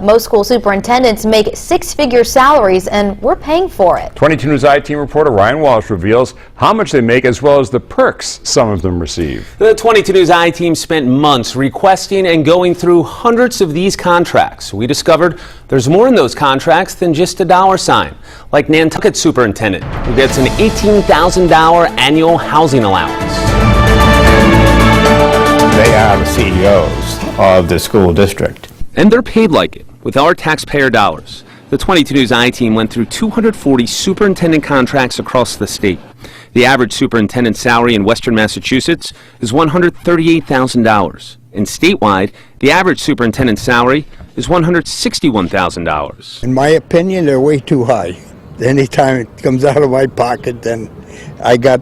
Most school superintendents make six-figure salaries, and we're paying for it. 22 News I-Team reporter Ryan Walsh reveals how much they make as well as the perks some of them receive. The 22 News I-Team spent months requesting and going through hundreds of these contracts. We discovered there's more in those contracts than just a dollar sign, like Nantucket superintendent, who gets an $18,000 annual housing allowance. They are the CEOs of the school district. And they're paid like it, with our taxpayer dollars. The 22 News I-Team went through 240 superintendent contracts across the state. The average superintendent salary in Western Massachusetts is $138,000. And statewide, the average superintendent salary is $161,000. In my opinion, they're way too high. Anytime it comes out of my pocket, then I got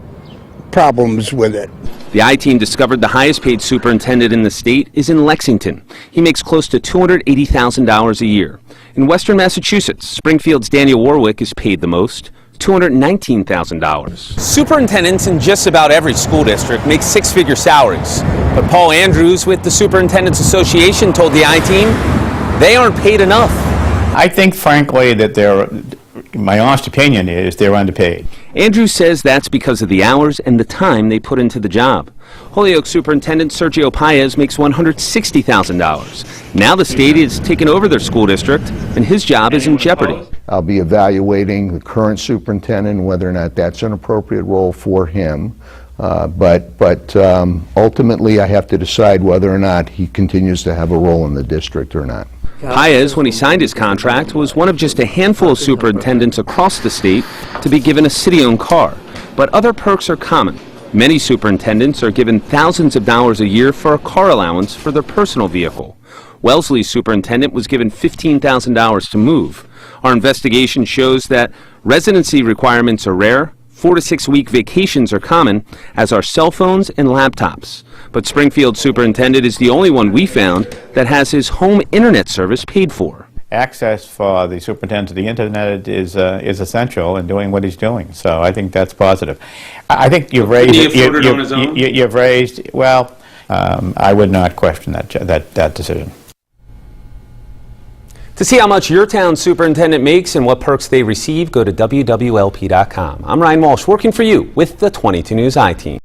problems with it. The I-Team discovered the highest paid superintendent in the state is in Lexington. He makes close to $280,000 a year. In Western Massachusetts, Springfield's Daniel Warwick is paid the most, $219,000. Superintendents in just about every school district make six-figure salaries. But Paul Andrews with the Superintendents Association told the I-Team they aren't paid enough. I think, frankly, that my honest opinion is they're underpaid. Andrews says that's because of the hours and the time they put into the job. Holyoke Superintendent Sergio Paez makes $160,000. Now the state is taking over their school district, and his job is in jeopardy. I'll be evaluating the current superintendent and whether or not that's an appropriate role for him. But ultimately, I have to decide whether or not he continues to have a role in the district or not. Paez, when he signed his contract, was one of just a handful of superintendents across the state to be given a city-owned car. But other perks are common. Many superintendents are given thousands of dollars a year for a car allowance for their personal vehicle. Wellesley's superintendent was given $15,000 to move. Our investigation shows that residency requirements are rare, 4 to 6 week vacations are common, as are cell phones and laptops. But Springfield superintendent is the only one we found that has his home internet service paid for. Access for the superintendent to the internet is essential in doing what he's doing. So I think that's positive. I think you've raised. You've raised. Well, I would not question that decision. To see how much your town superintendent makes and what perks they receive, go to WWLP.com. I'm Ryan Walsh, working for you with the 22 News I-Team.